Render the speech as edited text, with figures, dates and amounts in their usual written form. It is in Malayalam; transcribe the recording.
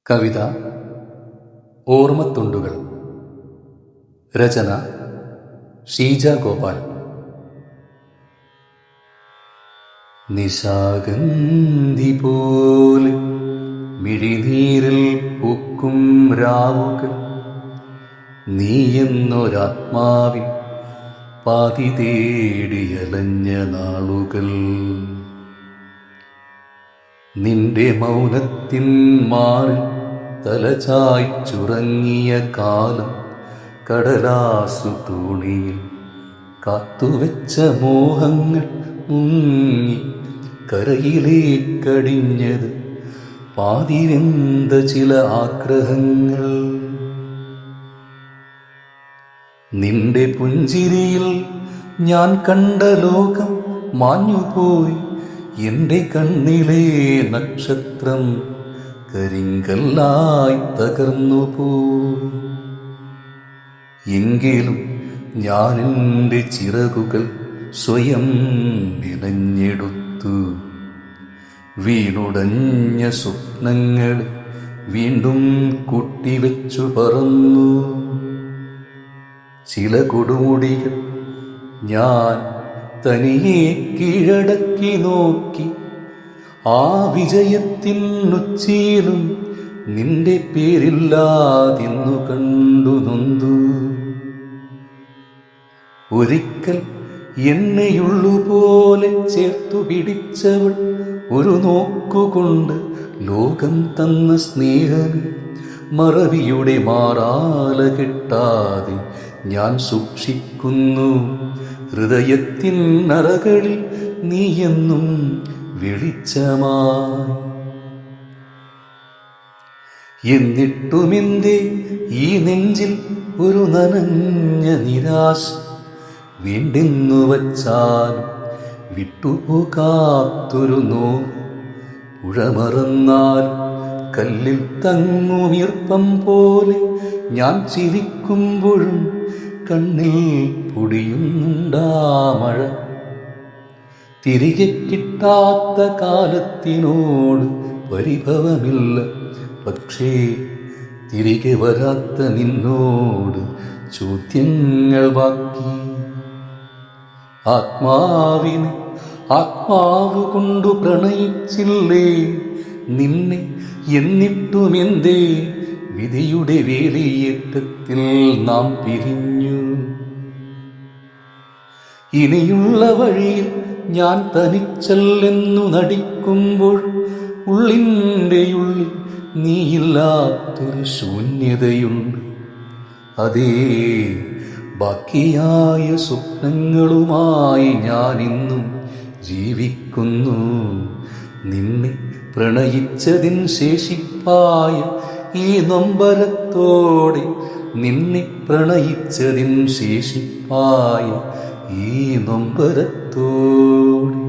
കവിത ഓർമ്മത്തുണ്ടുകൾ. രചന ഷീജ ഗോപാൽ. നിശാഗന്ധി പോലെ മിഴിനീരിൽ പൂക്കും രാവുകൾ, നീയെന്നൊരാത്മാവിൻ പാതി തേടിയലഞ്ഞ നാളുകൾ. നിന്റെ മൗനത്തിൻ മാറിൽ തലചായ്ച്ചുറങ്ങിയ കാലം, കടലാസു തോണിയിൽ കാത്തുവെച്ച മോഹങ്ങൾ മുങ്ങി കരയിലേക്കടിഞ്ഞത് പാതിവെന്ത ചില ആഗ്രഹങ്ങൾ. നിന്റെ പുഞ്ചിരിയിൽ ഞാൻ കണ്ട ലോകം മാഞ്ഞുപോയി, എന്റെ കണ്ണിലെ നക്ഷത്രം കരിങ്കല്ലായി തകർന്നുപോയി. എങ്കിലും ഞാൻ എൻ്റെ ചിറകുകൾ സ്വയം മെനഞ്ഞെടുത്തു, വീണുടഞ്ഞ സ്വപ്നങ്ങൾ വീണ്ടും കൂട്ടിവെച്ചു പറന്നു. ചില കൊടുമുടികൾ ഞാൻ തനിയെ കീഴടക്കി നോക്കി, ആ വിജയത്തിനുച്ചിയിലും നിന്റെ പേരില്ലാതിന്നു കണ്ടു നൊന്തു. ഒരിക്കൽ എന്നെയുള്ളുപോലെ ചേർത്തു പിടിച്ചവൾ ഒരു നോക്കുകൊണ്ട് ലോകം തന്ന സ്നേഹമേ, മറവിയുടെ മാറാല കെട്ടാതെ ഞാൻ സൂക്ഷിക്കുന്നു. ഹൃദയത്തിൻ അറകളിൽ നീയെന്നും വെളിച്ചമായി. എന്നിട്ടുമെന്തേ ഈ നെഞ്ചിൽ ഒരു നനഞ്ഞ നിരാശ, വേണ്ടെന്നു വച്ചാലും വിട്ടുപോകാത്തൊരു നോവ്. പുഴമറന്നാൽ കല്ലിൽ തങ്ങുമീർപ്പം പോലെ ഞാൻ ചിരിക്കുമ്പോഴും കണ്ണിൽ പൊടിയുന്നുണ്ടാ മഴ. തിരികെ കിട്ടാത്ത കാലത്തിനോട് പരിഭവമില്ല, പക്ഷേ തിരികെ വരാത്ത നിന്നോട് ചോദ്യങ്ങൾ ബാക്കി. ആത്മാവിനെ ആത്മാവ് കൊണ്ടു പ്രണയിച്ചില്ലേ നിന്നെ, എന്നിട്ടുമെന്തേ വിധിയുടെ വേലിയേറ്റത്തിൽ നാം പിരിഞ്ഞു. ഇനിയുള്ള വഴിയിൽ ഞാൻ തനിച്ചല്ലെന്നു നടിക്കുമ്പോൾ ഉള്ളിൻ്റെ ഉള്ളിൽ നീയില്ലാത്തൊരു ശൂന്യതയുണ്ട്. അതേ, ബാക്കിയായ സ്വപ്നങ്ങളുമായി ഞാനിന്നും ജീവിക്കുന്നു. നിന്നെ പ്രണയിച്ചതിൻ ശേഷിപ്പായ ഈ നൊമ്പരത്തോടെ, നിന്നെ പ്രണയിച്ചതിൻ ശേഷിപ്പായ ഈ നൊമ്പരത്തോടെ.